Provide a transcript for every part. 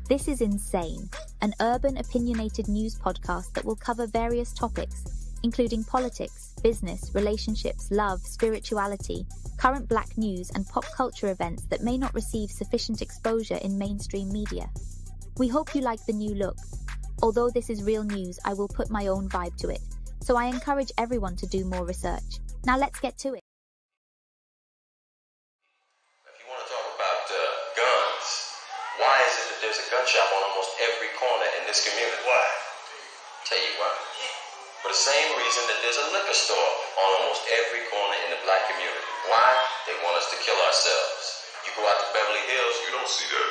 This is Insane, an urban opinionated news podcast that will cover various topics, including politics, business, relationships, love, spirituality, current Black news, and pop culture events that may not receive sufficient exposure in mainstream media. We hope you like the new look. Although this is real news, I will put my own vibe to it, so I encourage everyone to do more research. Now let's get to it. If you want to talk about guns, why is it that there's a gun shop on almost every corner in this community? Why? Tell you why. For the same reason that there's a liquor store on almost every corner in the Black community. Why? They want us to kill ourselves. You go out to Beverly Hills, you don't see that.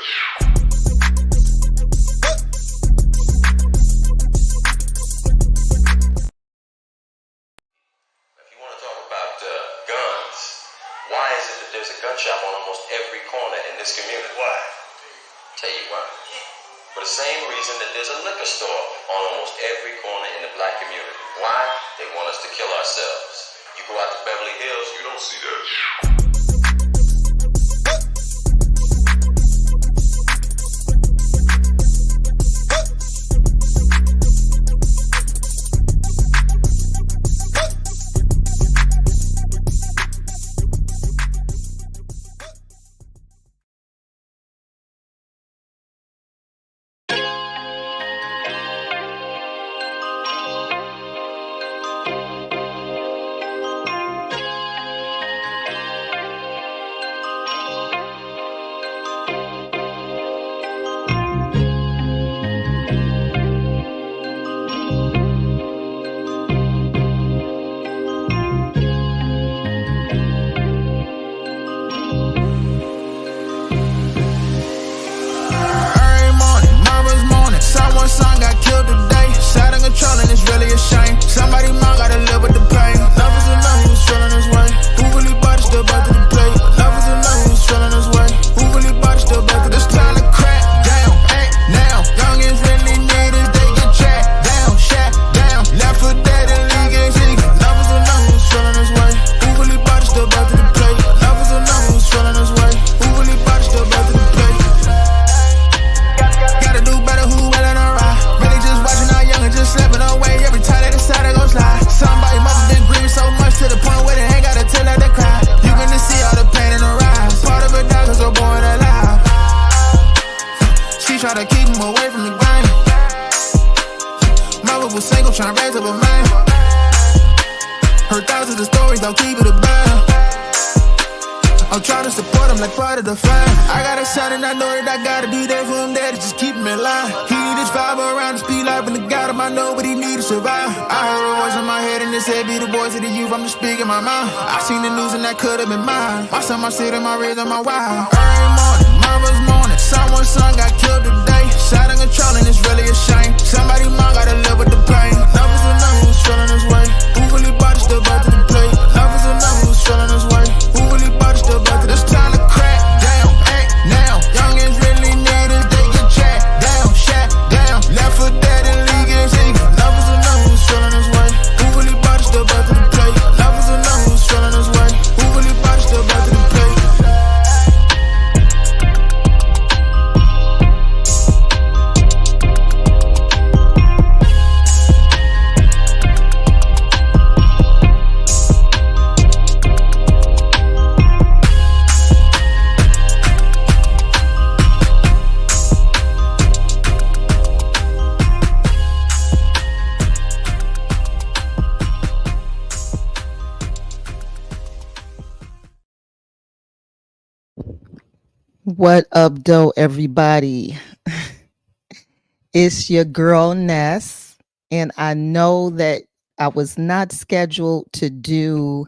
Why is it that there's a gun shop on almost every corner in this community? Why? Tell you why. For the same reason that there's a liquor store on almost every corner in the Black community. Why? They want us to kill ourselves. You go out to Beverly Hills, you don't see that. Son got killed today. Shot and controlling, it's really a shame. Somebody mom gotta live with the pain. Enough is enough, he was feeling his way. Who really bought it, still back to the plate. Enough is enough, he was feeling his way. Who really bought it, still back to the It's time to crack down, ain't now. Youngins really need it, they get tracked down, shot down. Left for dead and league ain't seeking. Enough is enough, he was feeling his way. Who really bought it, still back to the plate. Enough is enough, he was feeling his way. Who really bought it, still back to the plate. Gotta do better, who well in a ride. Really just watching our younger, just slipping away. Every time they decide to go slide. Somebody must have been grieving so much to the point where they ain't gotta tell her to cry. You can just see all the pain in her eyes. Part of it died cause her born alive. She tried to keep him away from the game. Mother was single, trying to raise up a man. Heard thousands of stories, don't keep it a band. I'm trying to support him like part of the fam. I got a son and I know that I gotta be there for him there to just keep him in line. He need his vibe around the speed life and the God of my know, but he need to survive. I heard a voice in my head and it said, be the voice of the youth, I'm just speaking my mind. I seen the news and that could have been mine. My son, my city, my raise, and my wild. Early morning, mother's morning, someone's son got killed today. Shot and controlling, it's really a shame. Somebody mom gotta live with the pain. Enough is enough, he was feeling his way. Who really bought it, still back to the plate. Enough is enough, he was feeling his way. Who really bought it, still back to the It's time to crack down, ain't now. Youngins really need it, they get tracked down, shot down. Left for dead and league ain't seeking. Enough is enough, he was feeling his way. Who really bought it, still back to the plate. Enough is enough, he was feeling his way. Who really bought it, still back to the plate. What up, though, everybody? It's your girl, Ness, and I know that I was not scheduled to do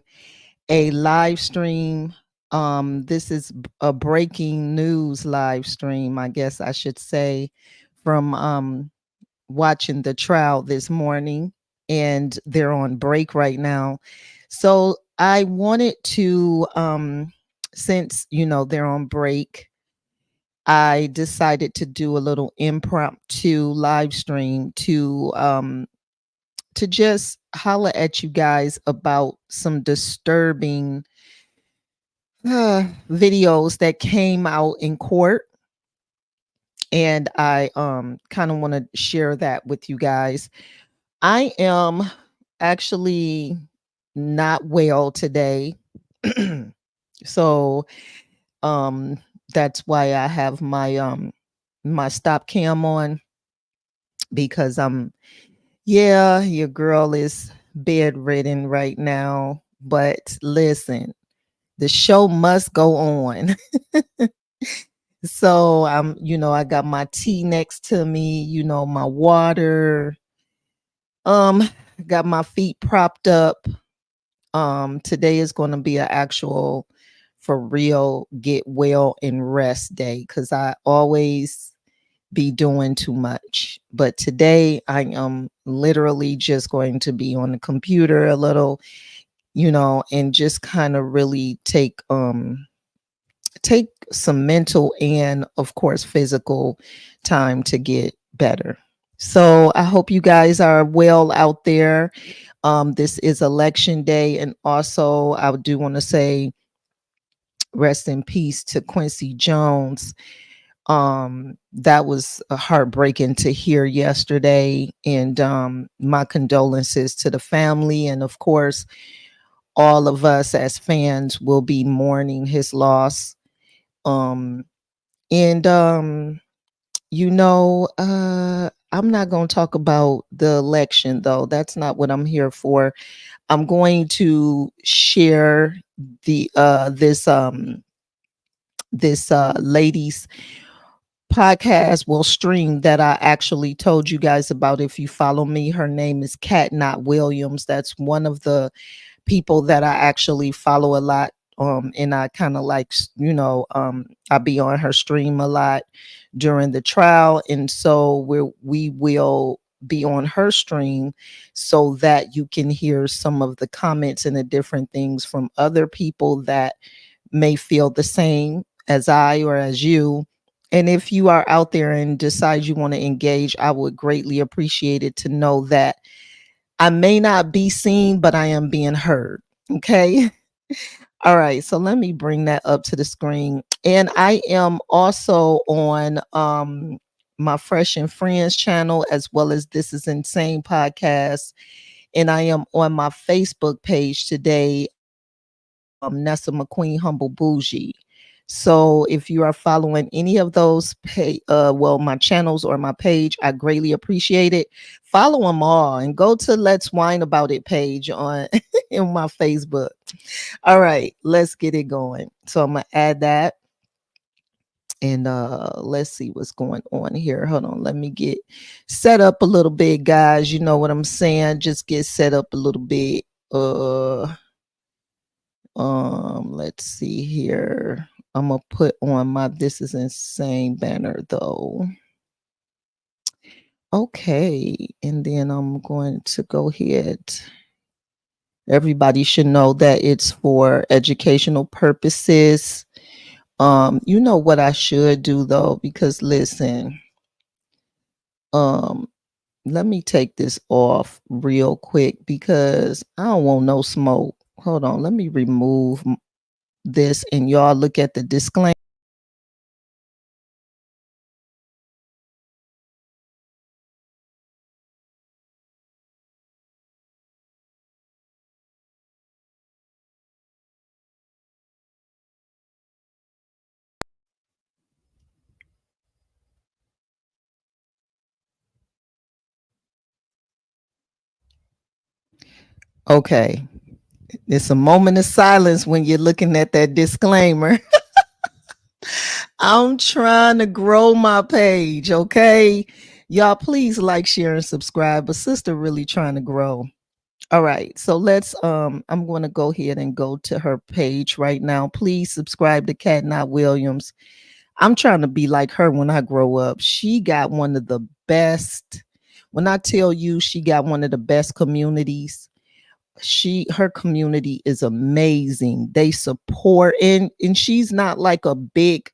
a live stream. This is a breaking news live stream, I guess I should say, from watching the trial this morning, and they're on break right now. So I wanted to, since, they're on break, I decided to do a little impromptu live stream to just holler at you guys about some disturbing videos that came out in court. and I kind of want to share that with you guys. I am actually not well today. So um that's why I have my stop cam on, because yeah, your girl is bedridden right now. But listen, the show must go on. So I got my tea next to me, my water, um, got my feet propped up. Today is gonna be an actual for real get well and rest day, because I always be doing too much. But today I am literally just going to be on the computer a little, and just kind of really take some mental and of course physical time to get better. So I hope you guys are well out there. This is election day, and also I do want to say rest in peace to Quincy Jones. That was heartbreaking to hear yesterday, and my condolences to the family, and of course all of us as fans will be mourning his loss. And I'm not going to talk about the election, though. That's not what I'm here for. I'm going to share the this lady's podcast will stream that I actually told you guys about. If you follow me, her name is Kat Not Williams. That's one of the people that I actually follow a lot. And I kind of like, I be on her stream a lot during the trial. And so we will be on her stream so that you can hear some of the comments and the different things from other people that may feel the same as I or as you. And if you are out there and decide you want to engage, I would greatly appreciate it to know that I may not be seen, but I am being heard. Okay. All right. So let me bring that up to the screen. And I am also on my Fresh and Friends channel, as well as This Is Insane podcast. And I am on my Facebook page today, Nessa McQueen Humble Bougie. So if you are following any of those my channels or my page, I greatly appreciate it. Follow them all and go to Let's Wine About It page on in my Facebook. All right, let's get it going. So I'm gonna add that, and let's see what's going on here. Hold on, let me get set up a little bit, guys. You know what I'm saying? Just get set up a little bit. Let's see here. I'm gonna put on my This Is Insane banner though. Okay, and then I'm going to go ahead. Everybody should know that it's for educational purposes. You know what I should do though, because listen, let me take this off real quick because I don't want no smoke. Hold on, let me remove this and y'all look at the disclaimer. Okay, it's a moment of silence when you're looking at that disclaimer. I'm trying to grow my page, okay? Y'all please like, share, and subscribe. But sister really trying to grow. All right. So let's I'm going to go ahead and go to her page right now. Please subscribe to Kat Not Williams. I'm trying to be like her when I grow up. She got one of the best. When I tell you she got one of the best communities, her community is amazing. They support, and she's not like a big,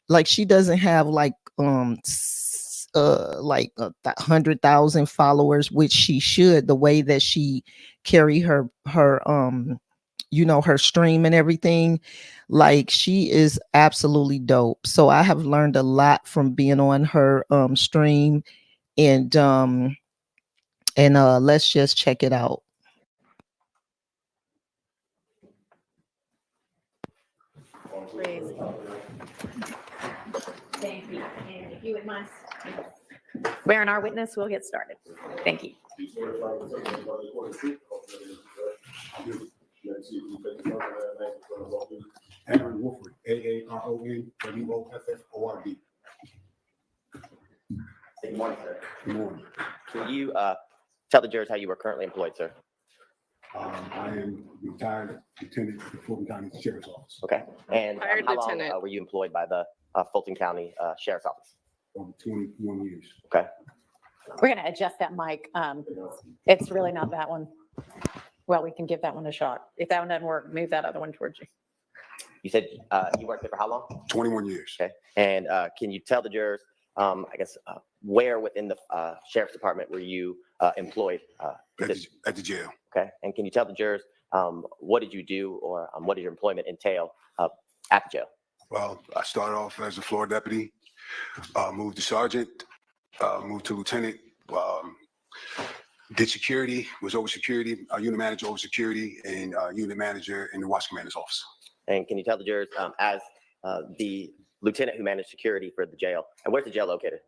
like she doesn't have like like 100,000 followers, which she should, the way that she carry her her stream and everything. Like, she is absolutely dope. So I have learned a lot from being on her stream, and let's just check it out. Please. Thank you. And if you would mind swearing our witness, we'll get started. Thank you. Aaron Wolford, AARON WOFFORD. Good morning, sir. Good morning. Can you tell the jurors how you were currently employed, sir? I am retired lieutenant at the Fulton County Sheriff's Office. Okay. And Retired how long lieutenant. were you employed by the Fulton County Sheriff's Office? Over 21 years. Okay. We're going to adjust that mic. It's really not that one. Well, we can give that one a shot. If that one doesn't work, move that other one towards you. You said you worked there for how long? 21 years. Okay. And can you tell the jurors, where within the Sheriff's Department were you employed? At the jail. Okay. And can you tell the jurors what did you do, or what did your employment entail at the jail? Well, I started off as a floor deputy, moved to sergeant, moved to lieutenant, did security, was over security, unit manager over security, and unit manager in the watch commander's office. And can you tell the jurors, as the lieutenant who managed security for the jail, and where's the jail located?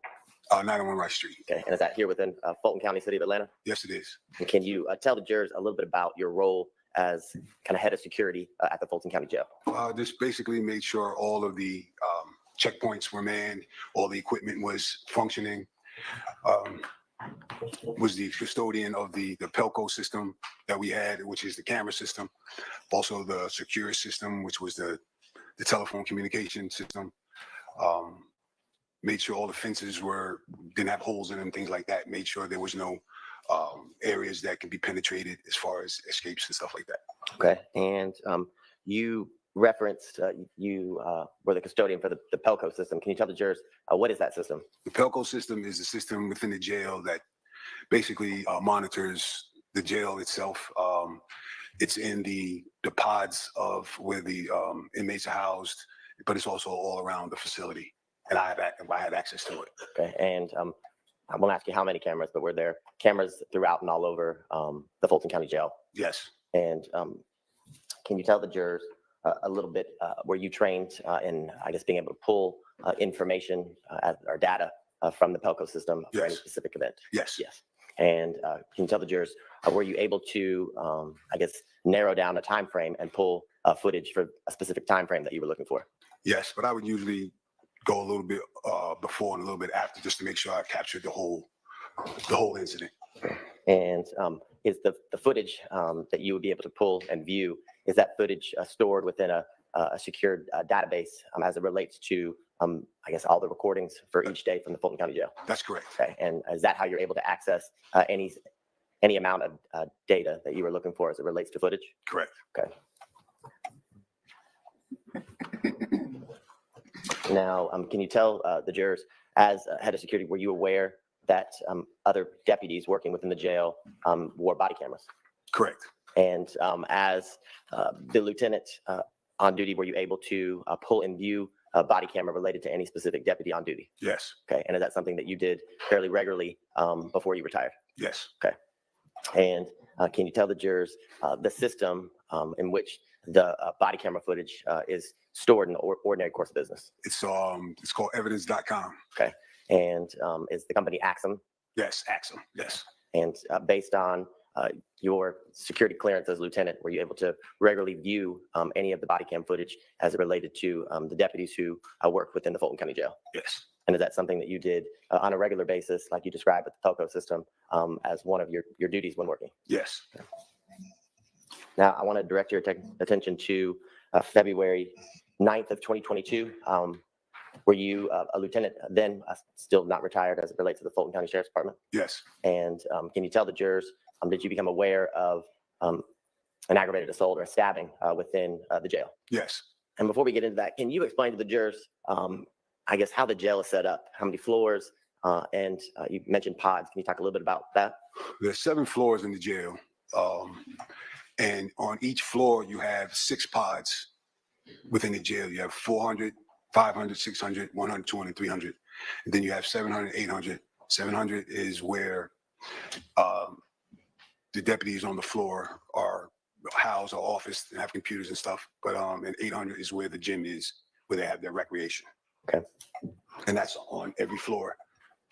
901 Rice Street. Okay. And is that here within Fulton County, City of Atlanta? Yes, it is. And can you tell the jurors a little bit about your role as kind of head of security at the Fulton County Jail? This basically made sure all of the checkpoints were manned, all the equipment was functioning. Was the custodian of the Pelco system that we had, which is the camera system, also the secure system, which was the telephone communication system. Made sure all the fences didn't have holes in them, things like that. Made sure there was no areas that can be penetrated as far as escapes and stuff like that. Okay. And you referenced you were the custodian for the Pelco system. Can you tell the jurors what is that system? The Pelco system is a system within the jail that basically monitors the jail itself. It's in the pods of where the inmates are housed, but it's also all around the facility. And I have access to it. Okay. And I won't ask you how many cameras, but were there cameras throughout and all over the Fulton County Jail? Yes. And can you tell the jurors a little bit, were you trained in, I guess, being able to pull information or data from the Pelco system for any specific event? Yes. Yes. And can you tell the jurors, were you able to, narrow down a time frame and pull footage for a specific time frame that you were looking for? Yes, but I would usually go a little bit before and a little bit after, just to make sure I captured the whole incident. And is the footage that you would be able to pull and view, is that footage stored within a secured database as it relates to, I guess, all the recordings for each day from the Fulton County Jail? That's correct. Okay. And is that how you're able to access any amount of data that you were looking for as it relates to footage? Correct. Okay. Now, can you tell the jurors, as head of security, were you aware that other deputies working within the jail wore body cameras? Correct. And as the lieutenant on duty, were you able to pull and view a body camera related to any specific deputy on duty? Yes. Okay. And is that something that you did fairly regularly before you retired? Yes. Okay. And can you tell the jurors the system in which the body camera footage is stored in the ordinary course of business? It's called evidence.com. Okay. And is the company Axum? Yes, Axum. Yes. And based on your security clearance as lieutenant, were you able to regularly view any of the body cam footage as it related to the deputies who worked within the Fulton County Jail? Yes. And is that something that you did on a regular basis, like you described with the Pelco system, as one of your duties when working? Yes. Now, I want to direct your attention to February 9th of 2022. Were you a lieutenant then, still not retired as it relates to the Fulton County Sheriff's Department? Yes. And can you tell the jurors, did you become aware of an aggravated assault or a stabbing within the jail? Yes. And before we get into that, can you explain to the jurors, I guess, how the jail is set up, how many floors, and you mentioned pods. Can you talk a little bit about that? There's 7 floors in the jail. And on each floor, you have 6 pods within the jail. You have 400, 500, 600, 100, 200, 300. And then you have 700, 800. 700 is where the deputies on the floor are housed or office and have computers and stuff. But and 800 is where the gym is, where they have their recreation. Okay. And that's on every floor.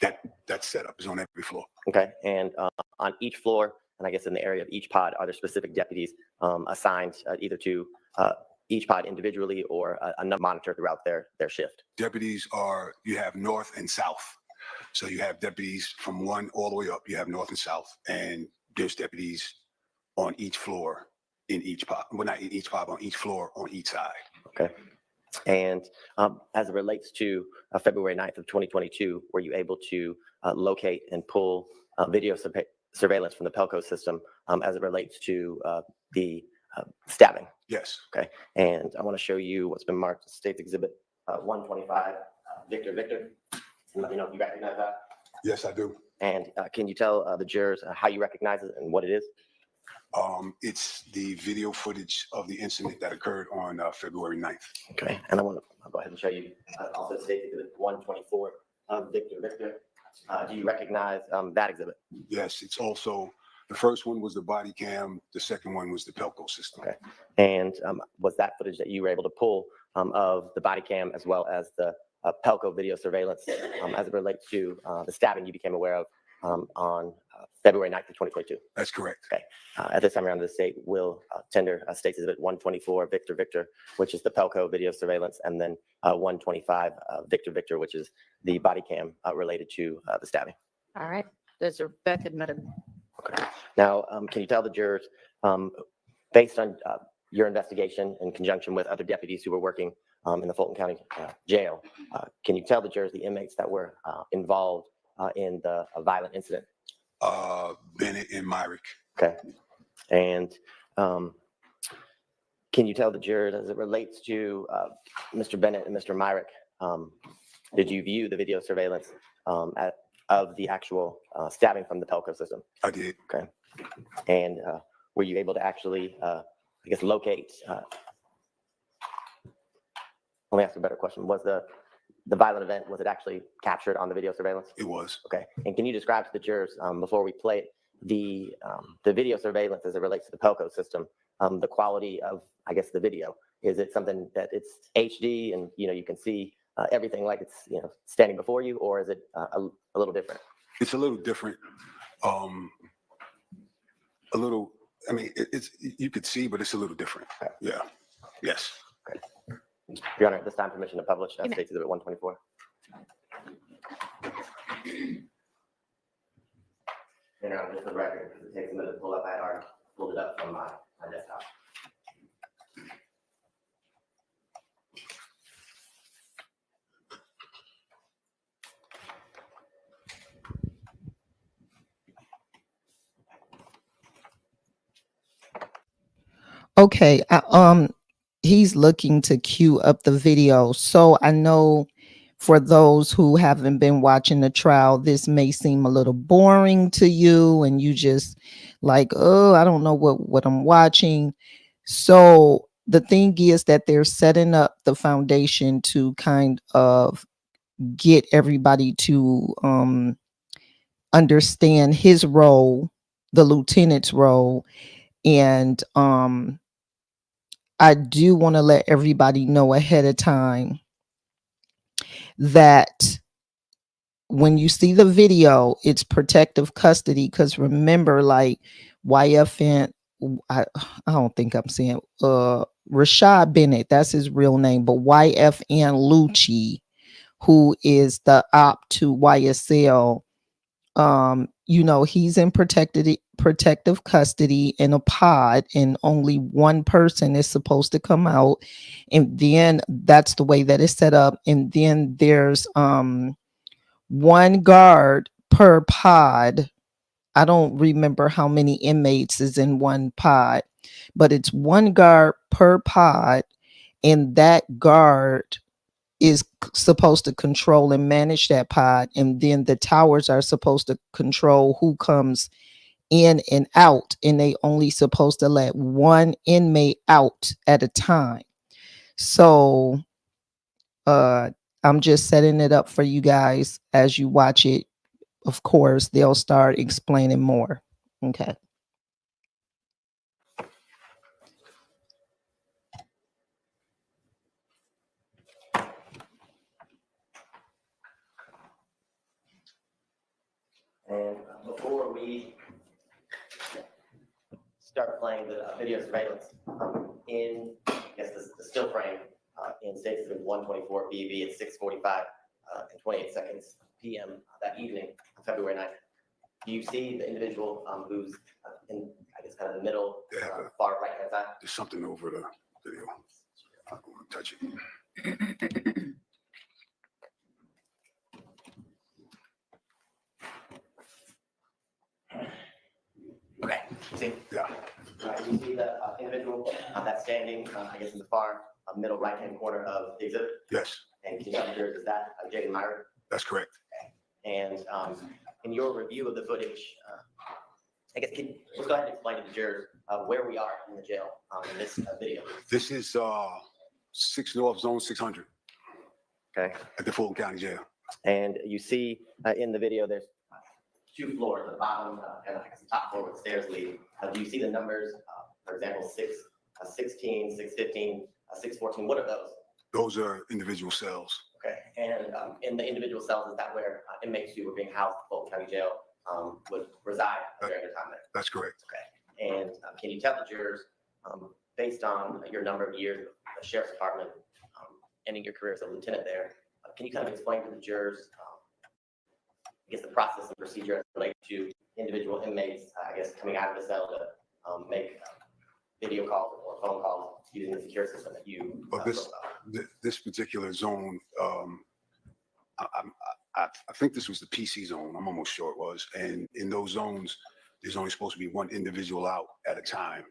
That setup is on every floor. Okay. And on each floor, and I guess in the area of each pod, are there specific deputies assigned either to each pod individually or a monitor throughout their shift? Deputies are, you have north and south. So you have deputies from 1 all the way up. You have north and south. And there's deputies on each floor in each pod. Well, not in each pod, on each floor on each side. Okay. And as it relates to February 9th of 2022, were you able to locate and pull video surveillance from the Pelco system as it relates to the stabbing? Yes. Okay. And I want to show you what's been marked as States Exhibit 125, Victor Victor. Let me know if you recognize that. Yes, I do. And can you tell the jurors how you recognize it and what it is? It's the video footage of the incident that occurred on February 9th. Okay. And I'll go ahead and show you also States Exhibit 124, Victor Victor. Do you recognize that exhibit? Yes, it's also, the first one was the body cam. The second one was the Pelco system. Okay. And was that footage that you were able to pull of the body cam as well as the Pelco video surveillance as it relates to the stabbing you became aware of on February 9th of 2022? That's correct. Okay. At this time around, the state will tender States Exhibit 124, Victor Victor, which is the Pelco video surveillance, and then 125, Victor Victor, which is the body cam related to the stabbing. All right. Those are both admitted. Okay. Now, can you tell the jurors, based on your investigation in conjunction with other deputies who were working in the Fulton County Jail, can you tell the jurors the inmates that were involved in the violent incident? Bennett and Myrick. Okay. And can you tell the jurors as it relates to Mr. Bennett and Mr. Myrick, did you view the video surveillance of the actual stabbing from the Pelco system? I did. Okay. And were you able to actually, I guess, locate? Let me ask a better question. Was the violent event, was it actually captured on the video surveillance? It was. Okay. And can you describe to the jurors before we play it, the video surveillance as it relates to the Pelco system, the quality of, I guess, the video? Is it something that it's HD and, you can see everything like it's, standing before you, or is it a little different? It's a little different. A little, I mean, it's, you could see, but it's a little different. Yeah. Yes. Okay. Your Honor, at this time, permission to publish You may. States Exhibit 124. Your Honor, just for the record, because it takes a minute to pull up, I had already pulled it up from my desktop. Okay, he's looking to queue up the video. So I know for those who haven't been watching the trial, this may seem a little boring to you and you just like, oh, I don't know what I'm watching. So the thing is that they're setting up the foundation to kind of get everybody to understand his role, the lieutenant's role. And I do want to let everybody know ahead of time that when you see the video, it's protective custody. Because remember, like YFN, I don't think I'm saying Rashad Bennett, that's his real name, but YFN Lucci, who is the op to YSL, he's in protective custody in a pod, and only one person is supposed to come out. And then that's the way that it's set up. And then there's one guard per pod. I don't remember how many inmates is in one pod, but it's one guard per pod, and that guard is supposed to control and manage that pod. And then the towers are supposed to control who comes in and out, and they only supposed to let one inmate out at a time. So I'm just setting it up for you guys as you watch it. Of course, they'll start explaining more. Okay. And before we start playing the video surveillance in, I guess, the still frame in State Exhibit 124 BV at 6:45 and 28 seconds p.m. That evening, February 9th. Do you see the individual who's in, I guess, kind of the middle, far right-hand side? There's something over the video. I don't want to touch it. Okay, see? Yeah. You see the individual that's standing, I guess, in the far middle right-hand corner of the exhibit? Yes, And can you tell me, is that Jaden Myron? that's correct. And in your review of the footage, I guess, let's go ahead and explain to the jurors where we are in the jail in this video. This is 6 North Zone 600 Okay. at the Fulton County Jail. And you see in the video, there's 2 floors, the bottom and I guess the top floor with stairs leading. Do you see the numbers, for example, 616, 615, 614? What are those? Those are individual cells. Okay. And in the individual cells, is that where inmates who were being housed at Fulton County Jail would reside during their time there? That's correct. Okay. And can you tell the jurors, based on your number of years of the sheriff's department, ending your career as a lieutenant there, can you kind of explain to the jurors, I guess, the process and procedure as related to individual inmates, I guess, coming out of the cell to make video calls or phone calls using the secure system that you But this particular zone, I think this was the PC zone. I'm almost sure it was. And in those zones, there's only supposed to be one individual out at a time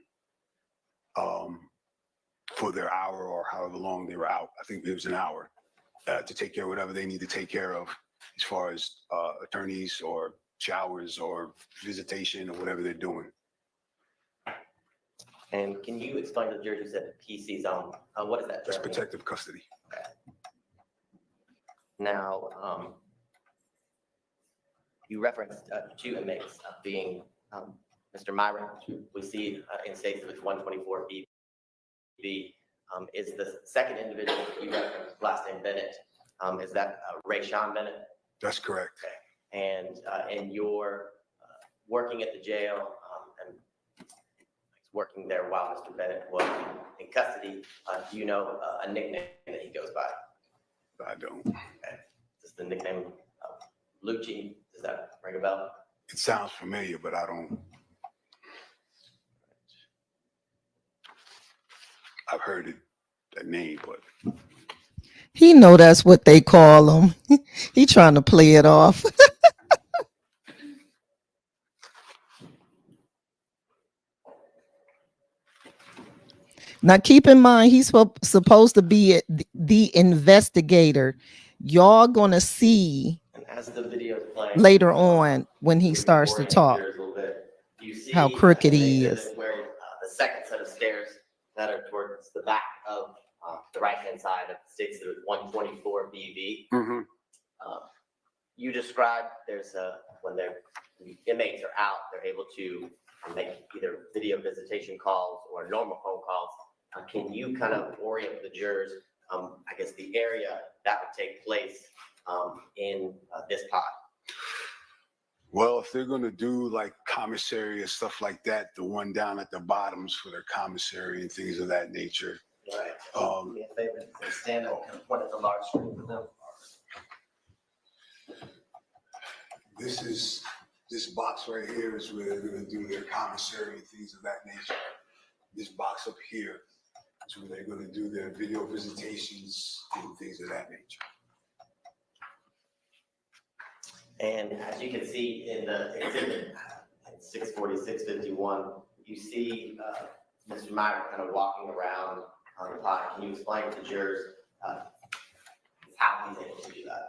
for their hour or however long they were out. I think it was an hour to take care of whatever they need to take care of as far as attorneys or showers or visitation or whatever they're doing. And can you explain to the jurors, you said PC zone, what is that? That's protective custody. Okay. Now, you referenced 2 inmates being Mr. Myron, we see in State Exhibit 124 BB, is the second individual that you referenced, last name Bennett, is that Ray Sean Bennett? That's correct. Okay. And you're working at the jail and working there while Mr. Bennett was in custody. Do you know a nickname that he goes by? I don't. Okay. Is the nickname Lucci? Does that ring a bell? It sounds familiar, but I don't. I've heard it, that name, but. He know that's what they call him. He trying to play it off. Now, keep in mind, he's supposed to be the investigator. Y'all gonna see And as the video is playing later on when he starts to talk you see how crooked he is. where the second set of stairs that are towards the back of the right-hand side of State Exhibit 124 BV. You described there's when the inmates are out, they're able to make either video visitation calls or normal phone calls. Can you kind of orient the jurors, I guess, the area that would take place in this pod? Well, if they're going to do like commissary or stuff like that, the one down at the bottoms for their commissary and things of that nature. Right. Do me a favor, stand up and point at the large screen for them. This box right here is where they're going to do their commissary and things of that nature. This box up here is where they're going to do their video visitations and things of that nature. And as you can see in the exhibit, 640, 651, you see Mr. Meyer kind of walking around on the pod. Can you explain to the jurors how he's able to do that?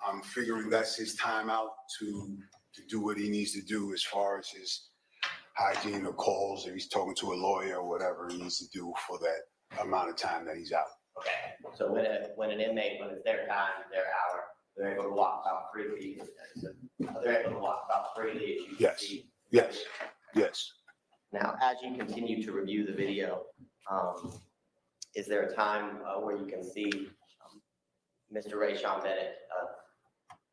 I'm figuring that's his time out to do what he needs to do as far as his hygiene or calls, if he's talking to a lawyer or whatever he needs to do for that amount of time that he's out. Okay, so when an inmate, when it's their time, their hour, they're able to walk about freely. They're able to walk about freely. As you Yes. can see. Yes, yes. Now, as you continue to review the video, is there a time where you can see Mr. Ray Sean Bennett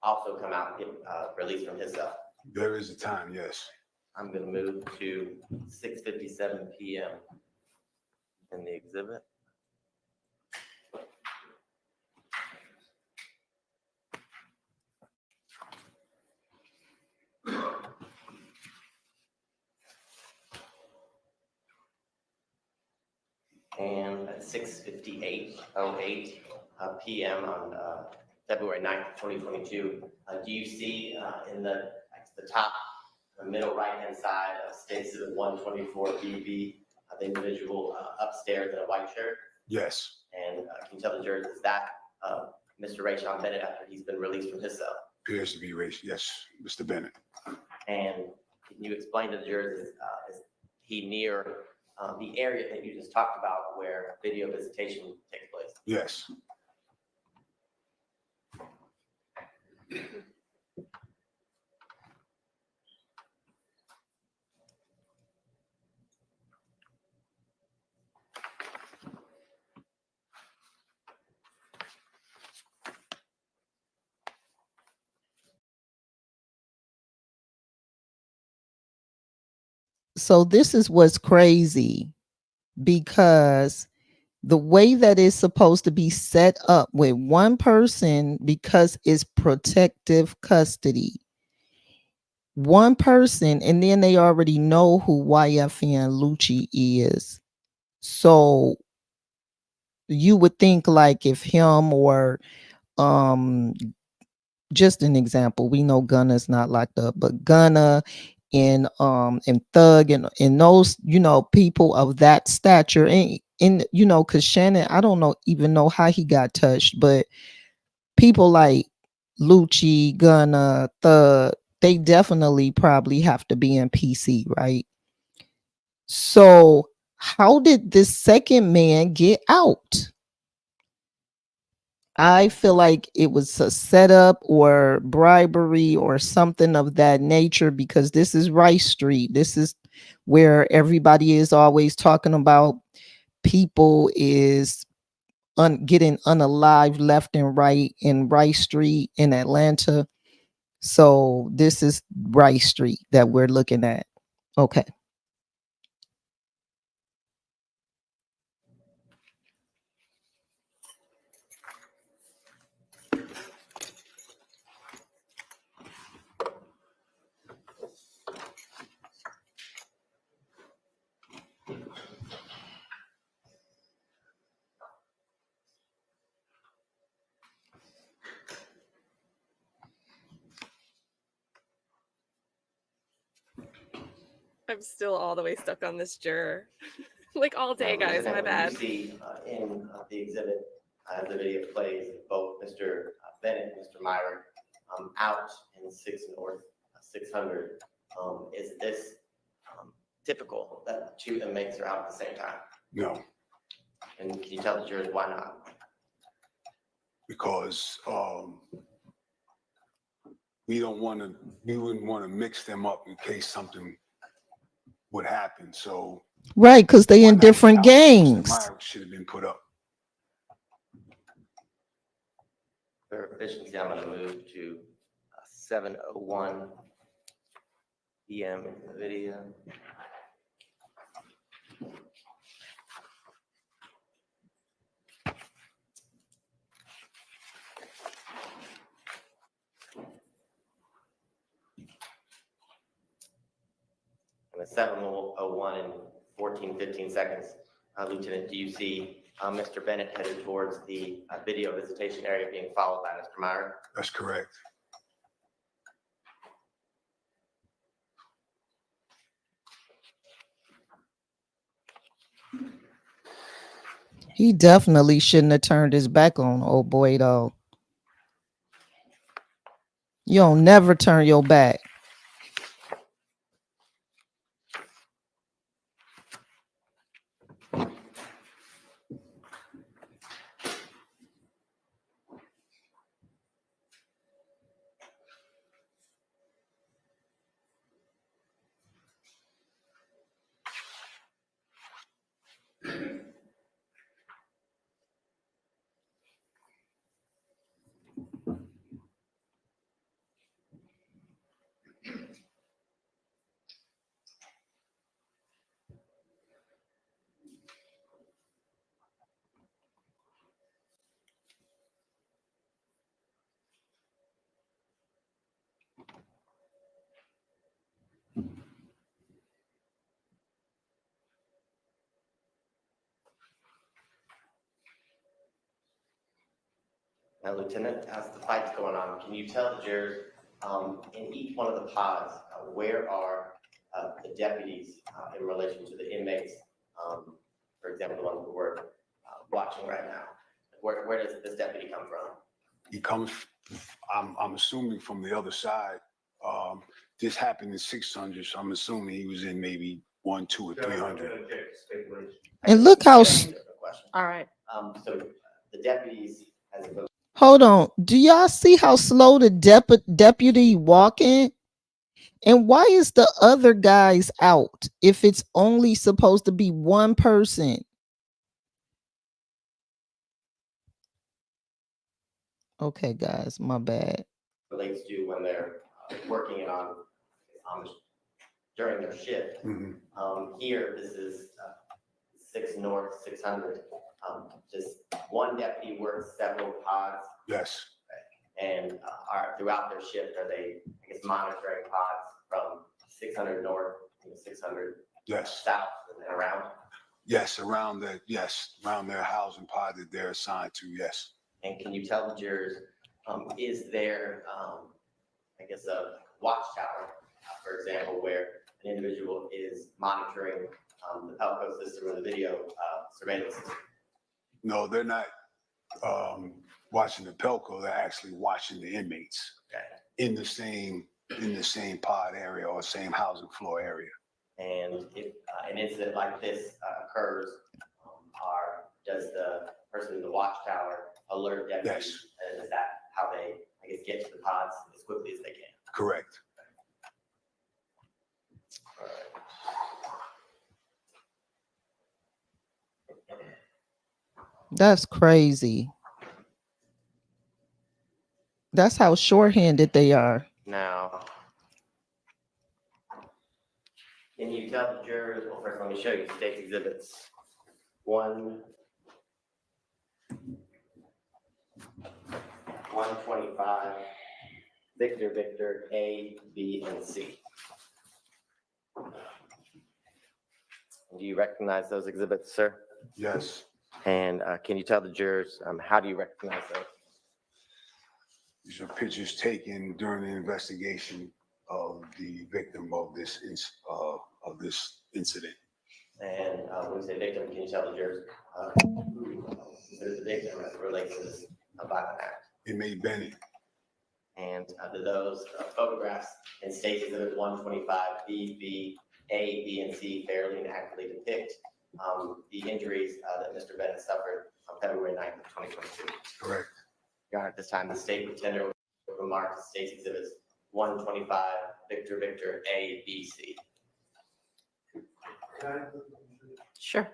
also come out and get released from his cell? There is a time, yes. I'm going to move to 6:57 p.m. in the exhibit. And at 6:58:08 p.m. on February 9th, 2022, do you see in the top, the middle right-hand side of State Exhibit 124 BB, the individual upstairs in a white shirt? Yes. And can you tell the jurors, is that Mr. Ray Sean Bennett after he's been released from his cell? Appears to be race. Yes, Mr. Bennett. And can you explain to the jurors, is he near the area that you just talked about where video visitation takes place? Yes. So this is what's crazy, because the way that it's supposed to be set up with one person, because it's protective custody, one person, and then they already know who YFN Lucci is. So you would think like if him or just an example, we know Gunna's not locked up, but Gunna and Thug and those, you know, people of that stature, and you know, because Shannon, I don't know even know how he got touched, but people like Lucci, Gunna, Thug, they definitely probably have to be in PC, right? So how did this second man get out? I feel like it was a setup or bribery or something of that nature, because this is Rice Street. This is where everybody is always talking about people is getting unalived left and right in Rice Street in Atlanta. So this is Rice Street that we're looking at. Okay. I'm still all the way stuck on this juror. Like all day, guys, my bad. You see in the exhibit, as the video plays, both Mr. Bennett and Mr. Myron out in 6 North 600. Is this typical that two inmates are out at the same time? No. And can you tell the jurors why not? Because we wouldn't want to mix them up in case something would happen. So right, because they in different gangs. Should have been put up. For efficiency, I'm going to move to 7:01 p.m. in the video. And at 7:01 and 15 seconds, Lieutenant, do you see Mr. Bennett headed towards the video visitation area being followed by Mr. Meyer? That's correct. He definitely shouldn't have turned his back on old boy though. You don't never turn your back. Now, Lieutenant, as the fight's going on, can you tell the jurors in each one of the pods where are the deputies in relation to the inmates? For example, the one who we're watching right now. Where does this deputy come from? He comes, I'm assuming from the other side. This happened in 600, so I'm assuming he was in maybe 1, 2, or 300. And look how, All right. So the deputies, as it goes, hold on. Do y'all see how slow the deputy walking? And why is the other guys out if it's only supposed to be one person? Okay, guys, my bad. relates to when they're working it on during their shift. Here, this is 6 North, 600. Just one deputy works several pods. Yes. And are throughout their shift, are they, I guess, monitoring pods from 600 North, 600 Yes. South and around? Yes, around their housing pod that they're assigned to, yes. And can you tell the jurors, is there, I guess, a watchtower, for example, where an individual is monitoring the Pelco system or the video surveillance system? No, they're not watching the Pelco. They're actually watching the inmates in the same pod area or same housing floor area. And if an incident like this occurs, does the person in the watchtower alert deputies? Yes. And is that how they, I guess, get to the pods as quickly as they can? Correct. All right. That's crazy. That's how shorthanded they are. Now, can you tell the jurors, well, first let me show you state exhibits 1, 125, Victor, A, B, and C. Do you recognize those exhibits, sir? Yes. And can you tell the jurors, how do you recognize those? These are pictures taken during the investigation of the victim of this incident. And when we say victim, can you tell the jurors who is the victim as it relates to this violent act? Inmate Bennett. And do those photographs in state exhibit 125, B, A, B, and C fairly and accurately depict the injuries that Mr. Bennett suffered on February 9th of 2022? Correct. Your Honor, at this time, the state would tender remarks state exhibits 125, Victor, A, B, C. Sure.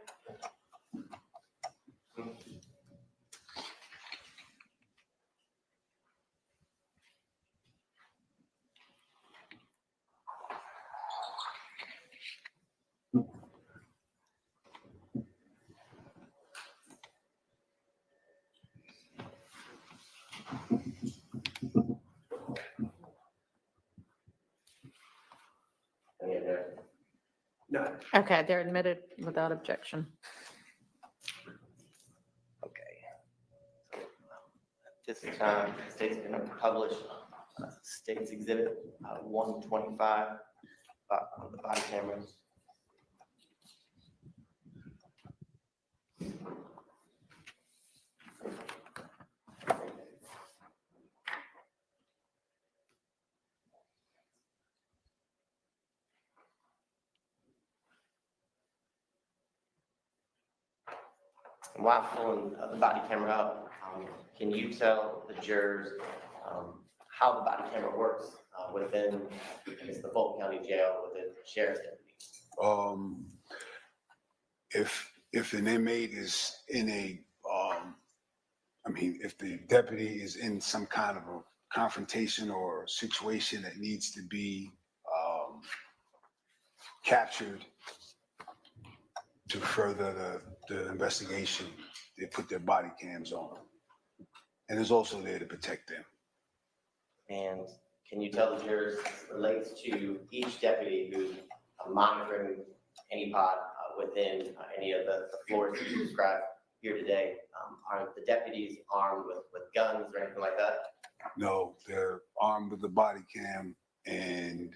Any other? No. Okay, they're admitted without objection. Okay. At this time, the state's going to publish state's exhibit 125 on the body cameras. And while pulling the body camera up, can you tell the jurors how the body camera works within, I guess, the Fulton County Jail with the sheriff's deputies? If an inmate is in a, if the deputy is in some kind of a confrontation or situation that needs to be captured to further the investigation, they put their body cams on. And it's also there to protect them. And can you tell the jurors as it relates to each deputy who's monitoring any pod within any of the floors that you described? here today, are the deputies armed with guns or anything like that? No, they're armed with the body cam and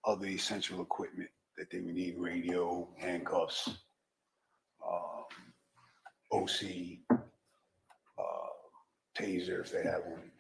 other essential equipment that they would need: radio, handcuffs, OC, taser if they have one.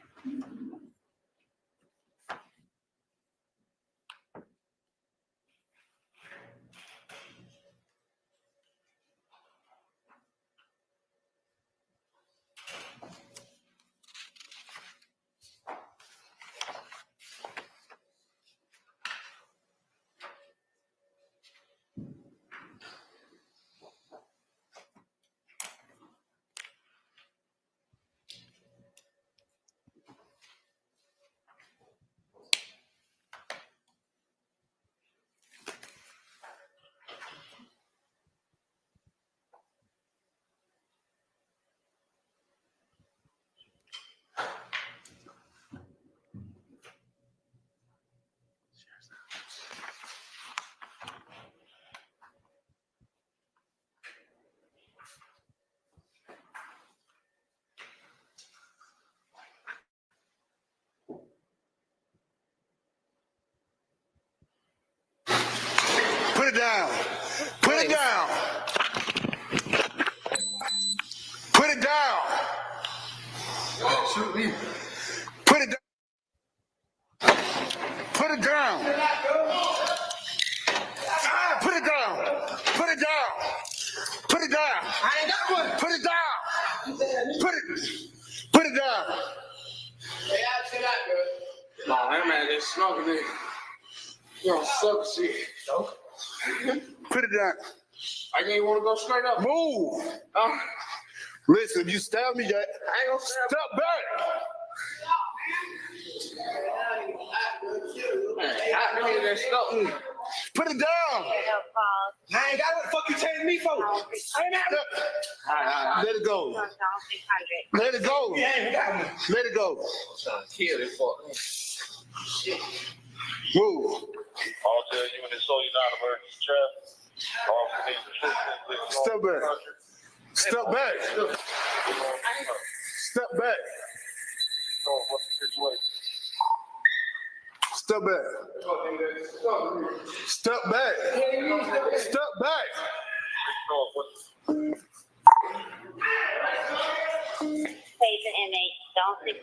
Put it down. Put it down. Put it down. Shoot me. Put it down. Put it down. Put it down. Put it down. Put it down. I ain't got one. Put it down. Put it down. Nah, that man is smoking it. Yo, suck shit. Put it down. I can't want to go straight up. Move. Listen, if you stab me, I ain't gonna step back. Man, I know you done stuck me. Put it down. I ain't got what the fuck you telling me for. I ain't got it. Let it go. Let it go. Let it go. Kill this fuck. Move. All jail units, so you're not emergency traffic. Step back. Step back. Step back. What's the situation? Step back. Step back. Step back. Patient inmate, zone 600.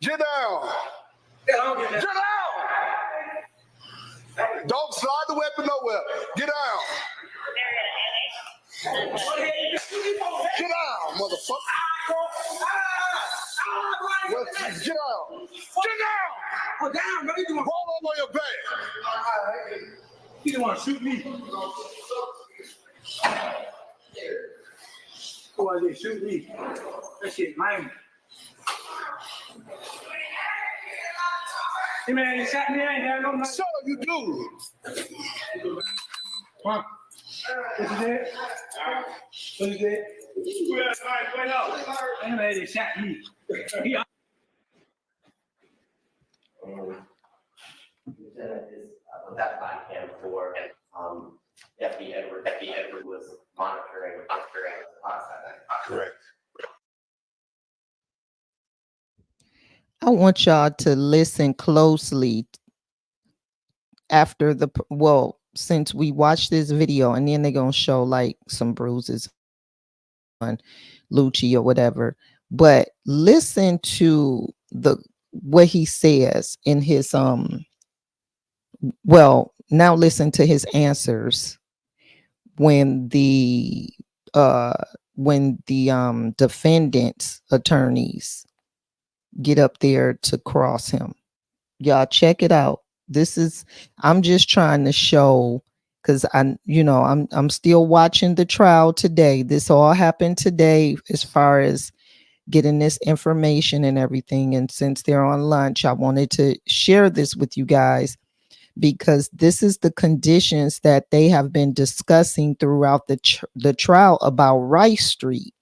Get down. Get down. Don't slide the weapon nowhere. Get down. Get down, motherfucker. Get down. Get down. Oh, down, bro. You Roll over on your back. don't want to shoot me. Who are they shoot me? That shit lame. Hey man, you shot me. I ain't got no money. So you do. What? What you did? What you did? Wait up. Hey man, they shot me. That body cam for Deputy Edward. Deputy Edward was monitoring the homicide. Correct. I want y'all to listen closely after since we watched this video, and then they're going to show like some bruises on Lucci or whatever. But listen to what he says in his now listen to his answers when the defendant's attorneys get up there to cross him. Y'all check it out. I'm just trying to show, because I'm still watching the trial today. This all happened today as far as getting this information and everything. And since they're on lunch, I wanted to share this with you guys, because this is the conditions that they have been discussing throughout the trial about Rice Street.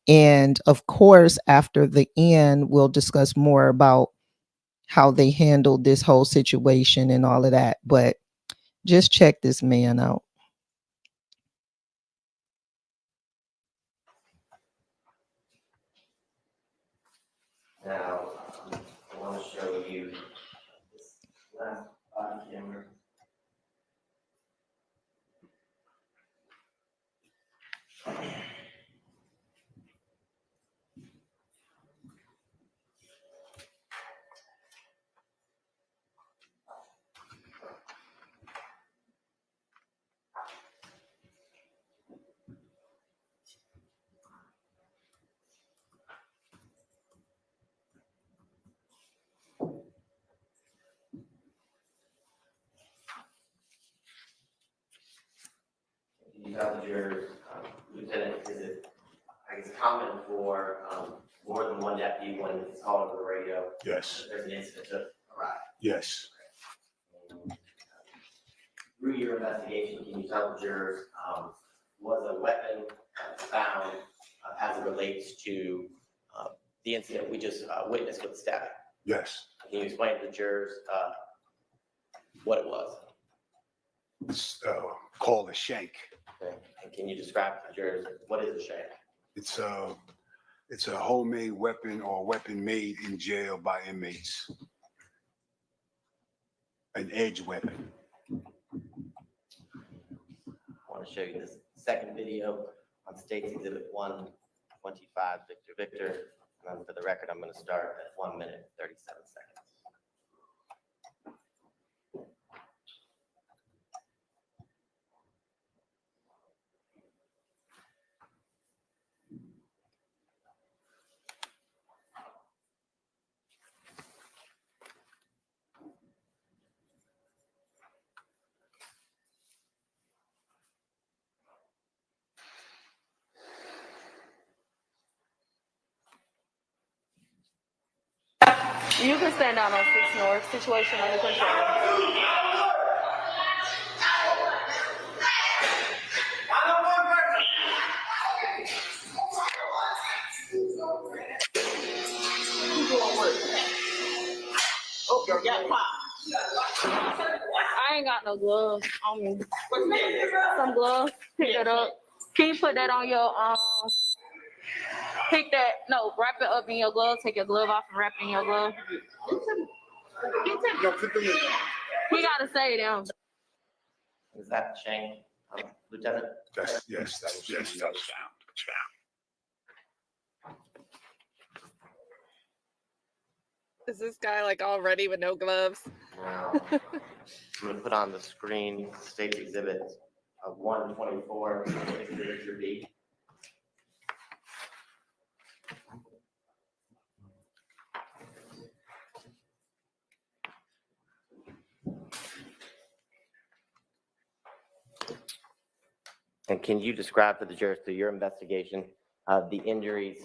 And of course, after the end, we'll discuss more about how they handled this whole situation and all of that. But Just check this man out. Now, I want to show you this last body camera. You have your lieutenant, is it, I guess, common for more than one deputy when it's called over the radio? Yes. There's an incident to arrive. Yes. Through your investigation, can you tell the jurors, was a weapon found as it relates to the incident we just witnessed with the stabbing? Yes. Can you explain to the jurors what it was? It's called a shank. Okay. And can you describe to the jurors what is a shank? It's a homemade weapon or a weapon made in jail by inmates. An edge weapon. I want to show you this second video on State's Exhibit 125, Victor. And for the record, I'm going to start at 1 minute, 37 seconds. You can stand down on 6 North. Situation under control. Oh, yeah, I ain't got no gloves on me. Some gloves. Pick that up. Can you put that on your pick that, no, wrap it up in your glove, take your glove off and wrap it in your glove. We gotta say them. Is that Shane, Lieutenant? Yes, that was found. Is this guy like all ready with no gloves? Now, I'm going to put on the screen State's Exhibit 124, Richard B. And can you describe to the jurors through your investigation the injuries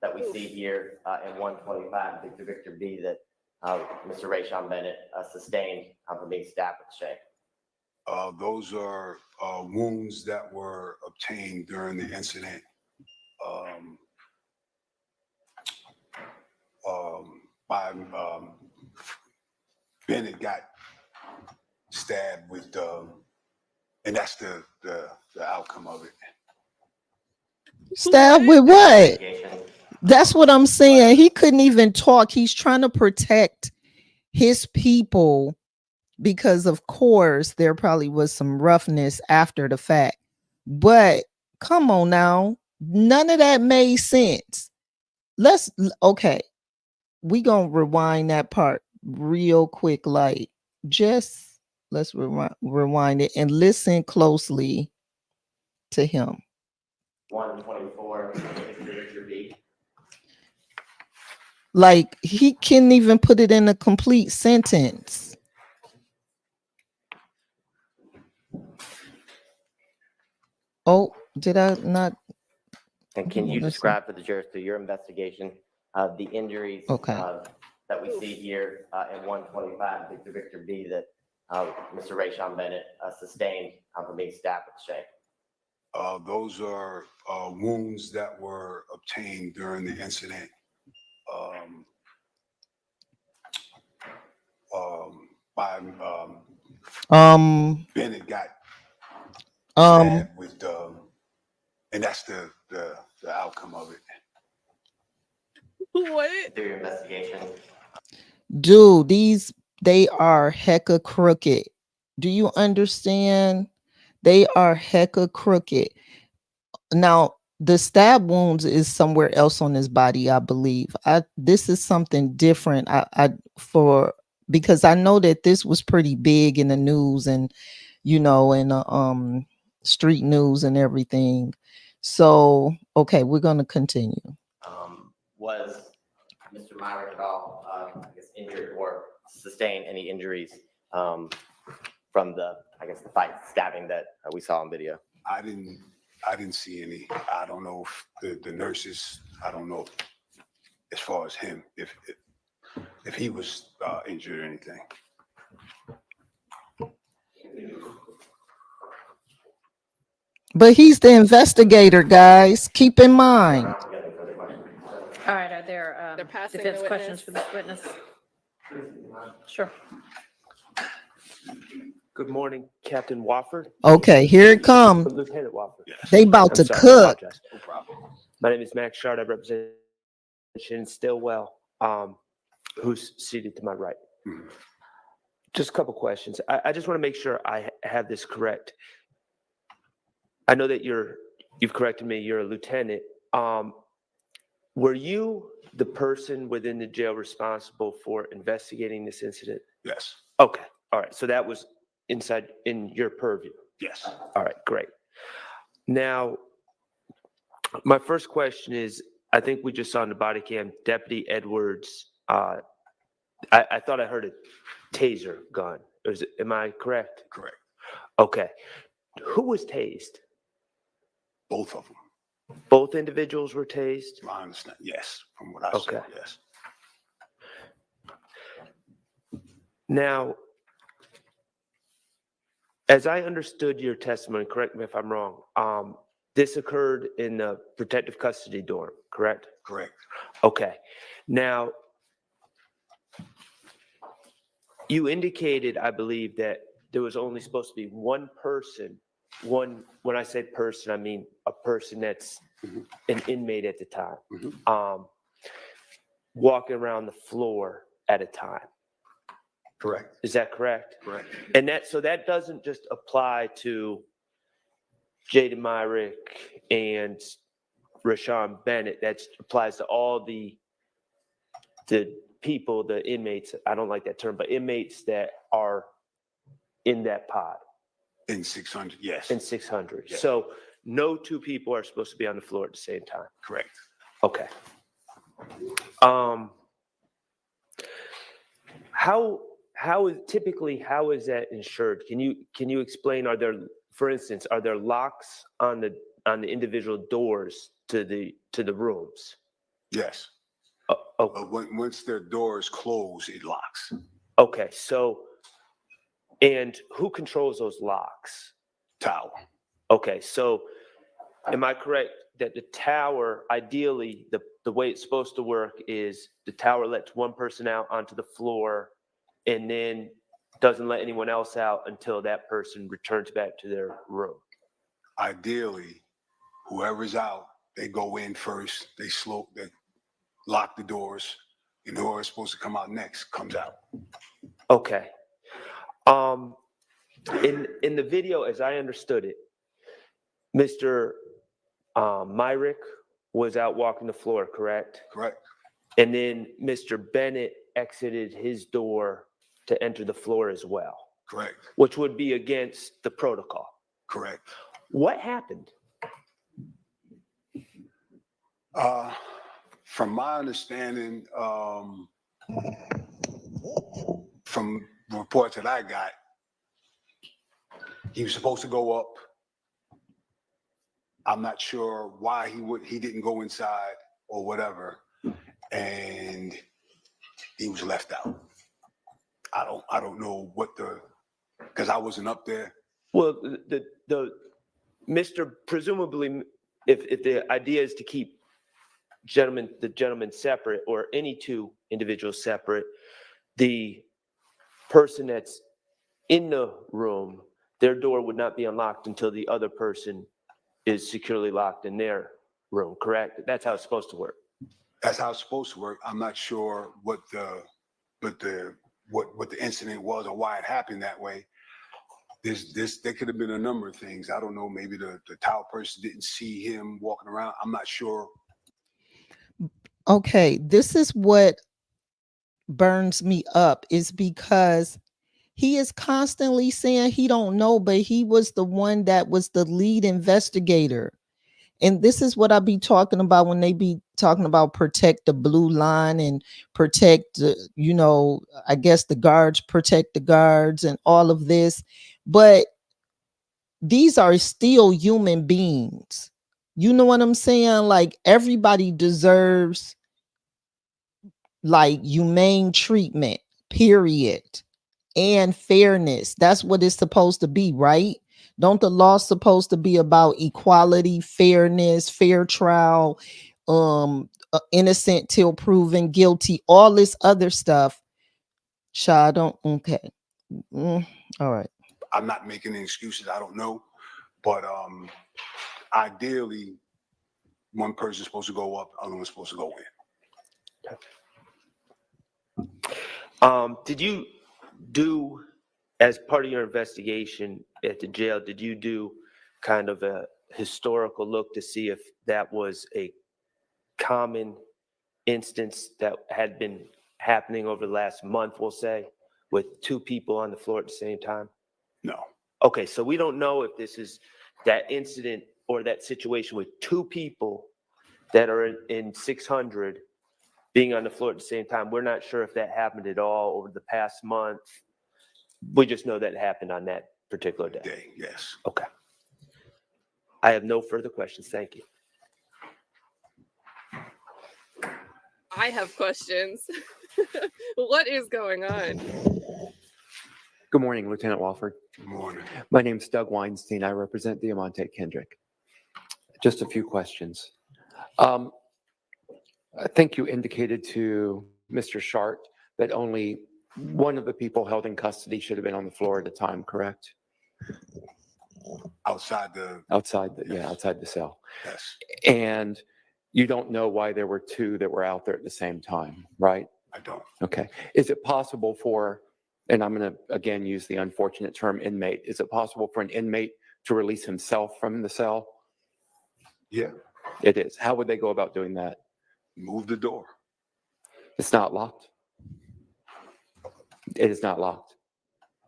that we see here in 125 Victor B that Mr. Rayshawn Bennett sustained from being stabbed with a shank? Those are wounds that were obtained during the incident. Bennett got stabbed with, and that's the outcome of it. Stabbed with what? That's what I'm saying. He couldn't even talk. He's trying to protect his people because, of course, there probably was some roughness after the fact. But come on now. None of that made sense. Okay. We gonna rewind that part real quick. Like, just let's rewind it and listen closely to him. 124 Richard B. Like, he can't even put it in a complete sentence. Oh, did I not? And can you describe to the jurors through your investigation the injuries that we see here in 125 Victor B that Mr. Rayshawn Bennett sustained from being stabbed with a shank? Those are wounds that were obtained during the incident. Bennett got um, stabbed with, and that's the outcome of it. What? Do your investigation. dude, they are hecka crooked. Do you understand? They are hecka crooked. Now, the stab wounds is somewhere else on his body, I believe. This is something different. For because I know that this was pretty big in the news and in street news and everything. So, okay, we're going to continue. Was Mr. Myrick at all, I guess, injured or sustained any injuries from the fight stabbing that we saw on video? I didn't see any. I don't know if the nurses, I don't know as far as him, if he was injured or anything. But he's the investigator, guys. Keep in mind. All right, are there They're passing defense the questions for this witness? Sure. Good morning, Captain Wofford. Okay, here it comes. Lieutenant Wofford. They about I'm to sorry, I cook. apologize. No problem. My name is Max Shard. I represent Shannon Stillwell, who's seated to my right. Just a couple questions. I just want to make sure I have this correct. I know that you've corrected me. You're a lieutenant. Were you the person within the jail responsible for investigating this incident? Yes. Okay. All right. So that was in your purview. Yes. All right. Great. Now, my first question is, I think we just saw in the body cam, Deputy Edwards. I thought I heard a taser gun. Am I correct? Correct. Okay. Who was tased? Both of them. Both individuals were tased? I understand. Yes. From what I saw. Okay. Yes. Now, as I understood your testimony, correct me if I'm wrong, this occurred in the protective custody dorm, correct? Correct. Okay. Now, you indicated, I believe, that there was only supposed to be one person. When I say person, I mean a person that's an inmate at the time, walking around the floor at a time. Correct. Is that correct? Correct. And that doesn't just apply to Jaden Myrick and Rashawn Bennett. That applies to all the people, the inmates. I don't like that term, but inmates that are in that pod. In 600, yes. In 600. Yes. So no two people are supposed to be on the floor at the same time. Correct. Okay. How is that ensured? Can you explain? For instance, are there locks on the individual doors to the rooms? Yes. Once their doors close, it locks. Okay. So, and who controls those locks? Tower. Okay. So, am I correct that the tower, ideally, the way it's supposed to work is the tower lets one person out onto the floor and then doesn't let anyone else out until that person returns back to their room? Ideally, whoever's out, they go in first, they lock the doors, and whoever's supposed to come out next comes out. Okay. In the video, as I understood it, Mr. Myrick was out walking the floor, correct? Correct. And then Mr. Bennett exited his door to enter the floor as well. Correct. Which would be against the protocol. Correct. What happened? From my understanding, from the reports that I got, he was supposed to go up. I'm not sure why he didn't go inside or whatever, and he was left out. I don't know because I wasn't up there. Well, presumably, if the idea is to keep the gentleman separate, or any two individuals separate, the person that's in the room, their door would not be unlocked until the other person is securely locked in their room, correct? That's how it's supposed to work. That's how it's supposed to work. I'm not sure what the incident was or why it happened that way. There could have been a number of things. I don't know. Maybe the towel person didn't see him walking around. I'm not sure. Okay, this is what burns me up, is because he is constantly saying he don't know, but he was the one that was the lead investigator. And this is what I be talking about when they be talking about protect the blue line and protect, I guess the guards protect the guards and all of this. But these are still human beings. You know what I'm saying? Like, everybody deserves like humane treatment, period. And fairness. That's what it's supposed to be, right? Don't the law supposed to be about equality, fairness, fair trial, innocent till proven guilty, all this other stuff? Child, don't. Okay. All right. I'm not making any excuses. I don't know, but ideally, one person's supposed to go up, other one's supposed to go in. Did you do, as part of your investigation at the jail, did you do kind of a historical look to see if that was a common instance that had been happening over the last month, we'll say, with two people on the floor at the same time? No. Okay, so we don't know if this is that incident or that situation with two people that are in 600 being on the floor at the same time. We're not sure if that happened at all over the past month. We just know that it happened on that particular day. Yes. Okay. I have no further questions. Thank you. I have questions. What is going on? Good morning, Lieutenant Walford. Good morning. My name is Doug Weinstein. I represent Diamante Kendrick. Just a few questions. I think you indicated to Mr. Shart that only one of the people held in custody should have been on the floor at a time, correct? Outside the cell. Yes. And you don't know why there were two that were out there at the same time, right? I don't. Okay. Is it possible for, and I'm going to again use the unfortunate term inmate, is it possible for an inmate to release himself from the cell? Yeah. It is. How would they go about doing that? Move the door. It's not locked. It is not locked.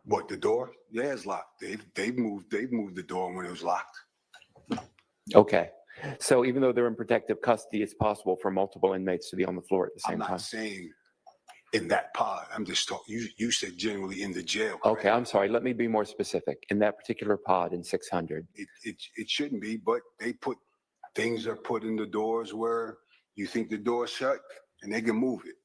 What, the door? Yeah, it's locked. They've moved the door when it was locked. Okay. So even though they're in protective custody, it's possible for multiple inmates to be on the floor at the same time. I'm not saying in that pod. I'm just talking. You said generally in the jail. Correct? Okay, I'm sorry. Let me be more specific. In that particular pod in 600. It shouldn't be, but things are put in the doors where you think the door's shut and they can move it.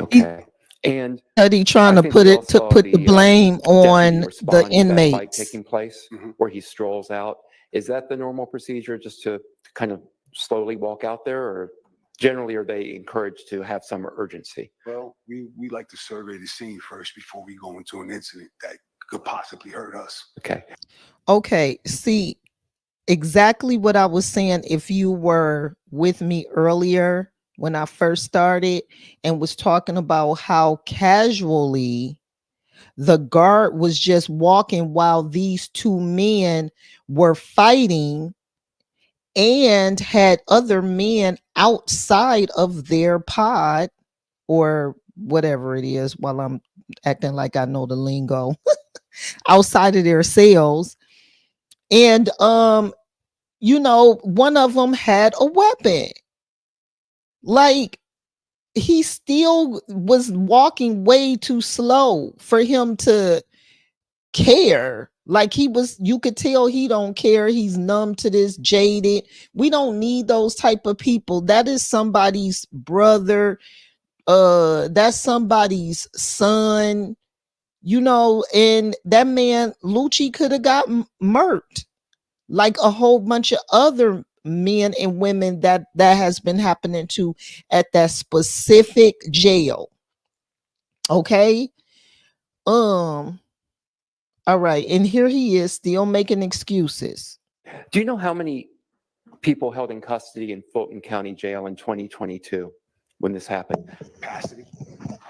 Okay. And study trying to put the blame on the inmates. Fight taking place where he strolls out. Is that the normal procedure, just to kind of slowly walk out there, or generally are they encouraged to have some urgency? Well, we like to survey the scene first before we go into an incident that could possibly hurt us. Okay. See, exactly what I was saying. If you were with me earlier when I first started and was talking about how casually the guard was just walking while these two men were fighting and had other men outside of their pod or whatever it is, while I'm acting like I know the lingo, outside of their cells. And, one of them had a weapon. Like, he still was walking way too slow for him to care. Like, you could tell he don't care. He's numb to this, jaded. We don't need those type of people. That is somebody's brother. That's somebody's son, and that man Lucci could have got murked like a whole bunch of other men and women that has been happening to at that specific jail. Okay. All right. And here he is still making excuses. Do you know how many people held in custody in Fulton County Jail in 2022 when this happened? Capacity.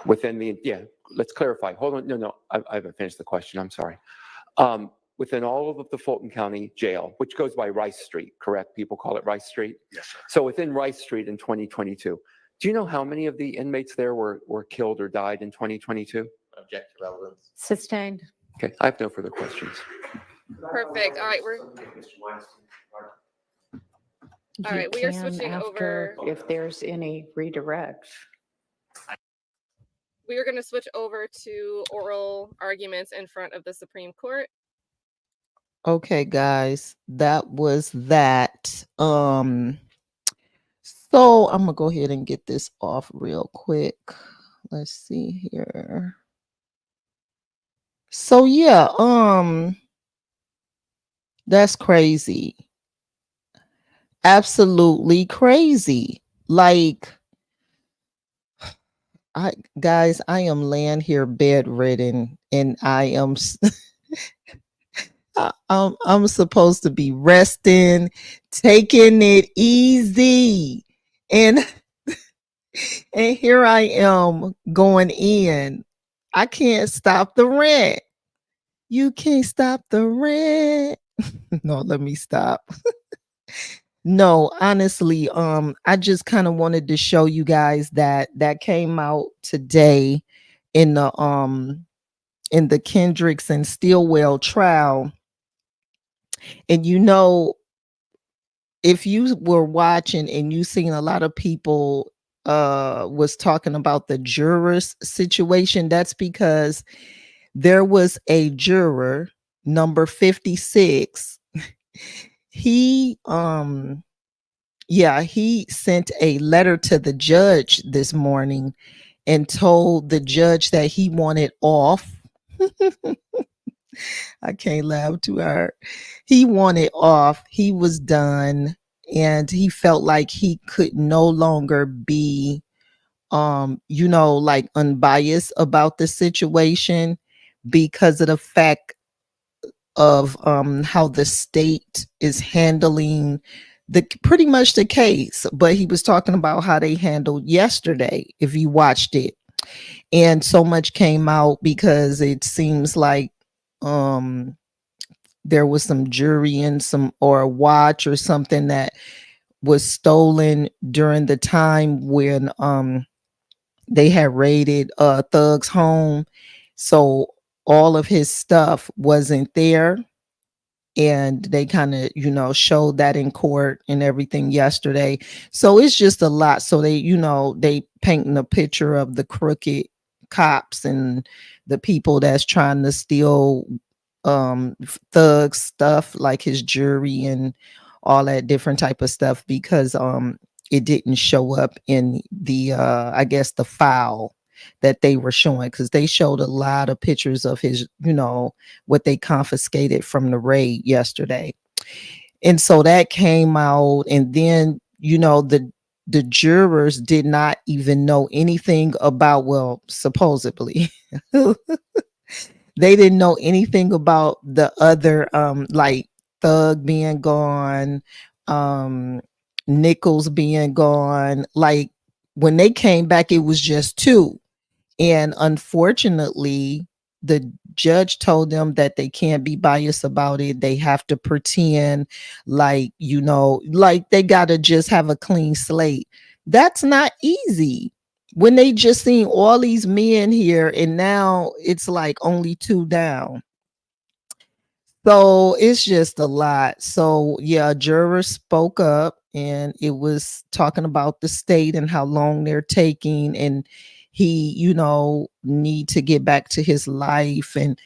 Within the, yeah, let's clarify. Hold on. No, I haven't finished the question. I'm sorry. Within all of the Fulton County Jail, which goes by Rice Street, correct? People call it Rice Street? Yes, sir. So within Rice Street in 2022, do you know how many of the inmates there were killed or died in 2022? Object to relevance. Sustained. Okay, I have no further questions. Perfect. All right, All right, we are switching over. If there's any redirect. We are going to switch over to oral arguments in front of the Supreme Court. Okay, guys, that was that. So I'm gonna go ahead and get this off real quick. Let's see here. So yeah, that's crazy. Absolutely crazy. Like, I am laying here bedridden, and I'm supposed to be resting, taking it easy, and here I am going in. I can't stop the rent. You can't stop the rent. No, let me stop. No, honestly, I just kind of wanted to show you guys that came out today in the Kendricks and Stillwell trial. And if you were watching and you seen a lot of people was talking about the jurors situation, that's because there was a juror, number 56. He sent a letter to the judge this morning and told the judge that he wanted off. I can't laugh too hard. He wanted off. He was done, and he felt like he could no longer be like unbiased about the situation because of the fact of how the state is handling pretty much the case. But he was talking about how they handled yesterday, if you watched it. And so much came out because it seems like there was some jewelry and or a watch or something that was stolen during the time when they had raided Thug's home. So all of his stuff wasn't there. And they kind of, showed that in court and everything yesterday. So it's just a lot. So they painting a picture of the crooked cops and the people that's trying to steal Thug stuff, like his jewelry and all that different type of stuff, because it didn't show up in the I guess the file that they were showing, because they showed a lot of pictures of his, what they confiscated from the raid yesterday. And so that came out, and then the jurors did not even know anything about, well, supposedly they didn't know anything about the other like Thug being gone, Nichols being gone. Like when they came back, it was just two. And unfortunately, the judge told them that they can't be biased about it. They have to pretend like, like they got to just have a clean slate. That's not easy when they just seen all these men here and now it's like only two down. So it's just a lot. So yeah, a juror spoke up, and it was talking about the state and how long they're taking, and he, need to get back to his life, and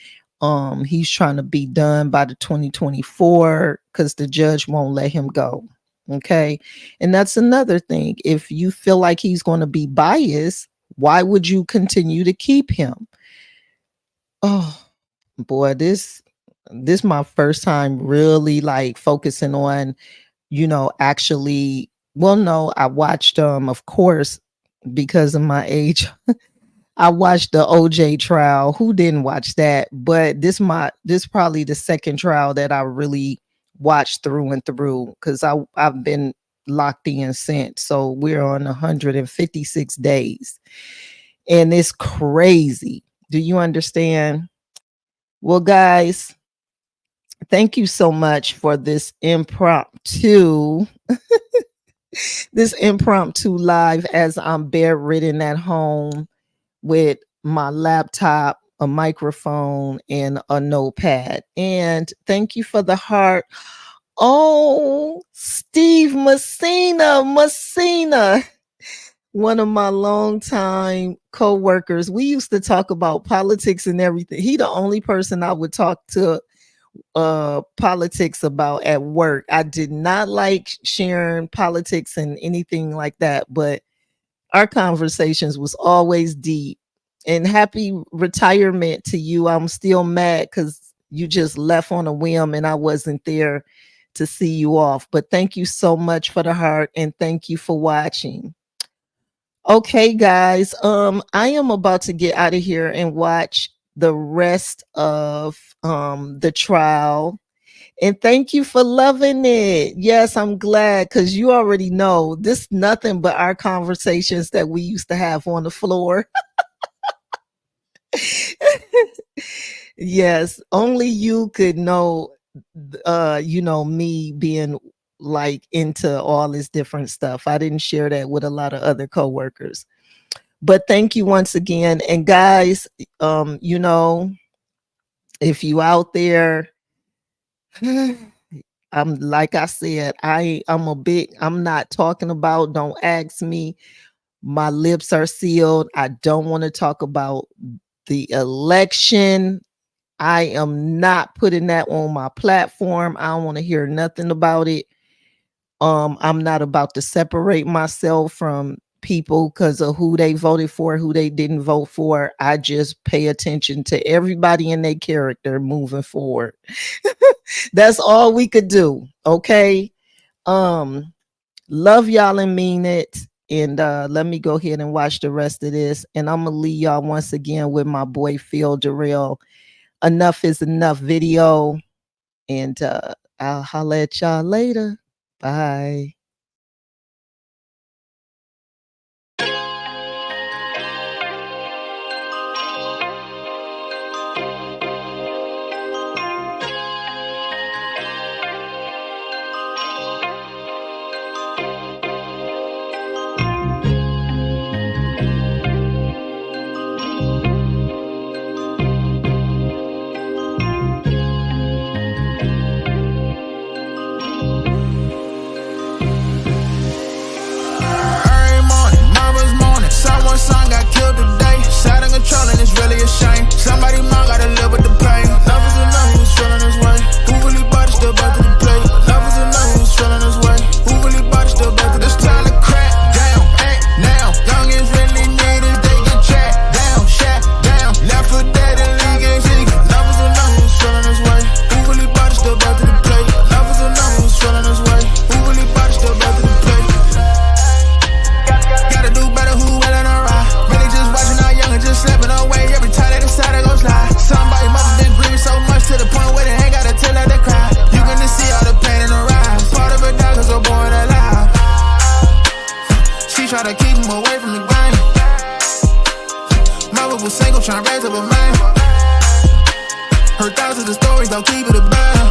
he's trying to be done by the 2024 because the judge won't let him go. Okay. And that's another thing. If you feel like he's going to be biased, why would you continue to keep him? Oh boy, this my first time really like focusing on, actually, well, no, I watched of course, because of my age, I watched the OJ trial. Who didn't watch that? But this probably the second trial that I really watched through and through because I've been locked in since. So we're on 156 days. And it's crazy. Do you understand? Well, guys, thank you so much for this impromptu live as I'm bedridden at home with my laptop, a microphone, and a notepad. And thank you for the heart. Oh, Steve Messina, one of my longtime co-workers. We used to talk about politics and everything. He the only person I would talk to politics about at work. I did not like sharing politics and anything like that, but our conversations was always deep. And happy retirement to you. I'm still mad because you just left on a whim and I wasn't there to see you off. But thank you so much for the heart and thank you for watching. Okay, guys. I am about to get out of here and watch the rest of the trial. And thank you for loving it. Yes, I'm glad because you already know this nothing but our conversations that we used to have on the floor. Yes, only you could know, me being like into all this different stuff. I didn't share that with a lot of other coworkers. But thank you once again. And guys, if you out there, I'm like I said, I'm not talking about, don't ask me. My lips are sealed. I don't want to talk about the election. I am not putting that on my platform. I don't want to hear nothing about it. I'm not about to separate myself from people because of who they voted for, who they didn't vote for. I just pay attention to everybody and their character moving forward. That's all we could do. Okay. Love y'all and mean it. And let me go ahead and watch the rest of this. And I'm gonna leave y'all once again with my boy Phil Durrell. Enough is enough video. And I'll holler at y'all later. Bye. Son got killed today. Sad and controlling, it's really a shame. Somebody mom gotta live with the pain. Love is enough, he was feeling his way. Who really bought it, still back to the plate. Love is enough, he was feeling his way. Who really bought it, still back to the plate. It's time to crack down, act now. Youngins really need it, they get tracked down, shot down. Left for dead and league ain't seeking. Love is enough, he was feeling his way. Who really bought it, still back to the plate. Love is enough, he was feeling his way. Who really bought it, still back to the plate. Gotta do better, who will and really just watching our younger just slipping away every time they decide to go slide. Somebody must have been grieving so much to the point where they ain't gotta tell her they cry. You can just see all the pain in her eyes. Part of her dog is so born alive. She tried to keep him away from the game. Mother was single, trying to raise up a man. Heard thousands of stories, don't keep it a band.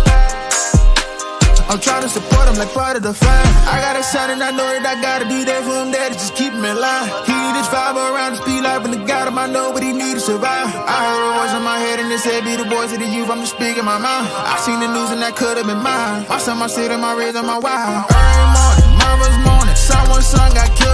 I'm trying to support him like part of the fam. I got a son and I know that I gotta be there for him. Daddy, just keep him in line. He need his fiber around the speed life and the God him. I know what he need to survive. I heard a voice in my head and it said, be the boys of the youth. I'm just speaking my mind. I seen the news and that could have been mine. My son, my city, my raise, and my wild. Early morning, mother's morning. Someone's son got killed.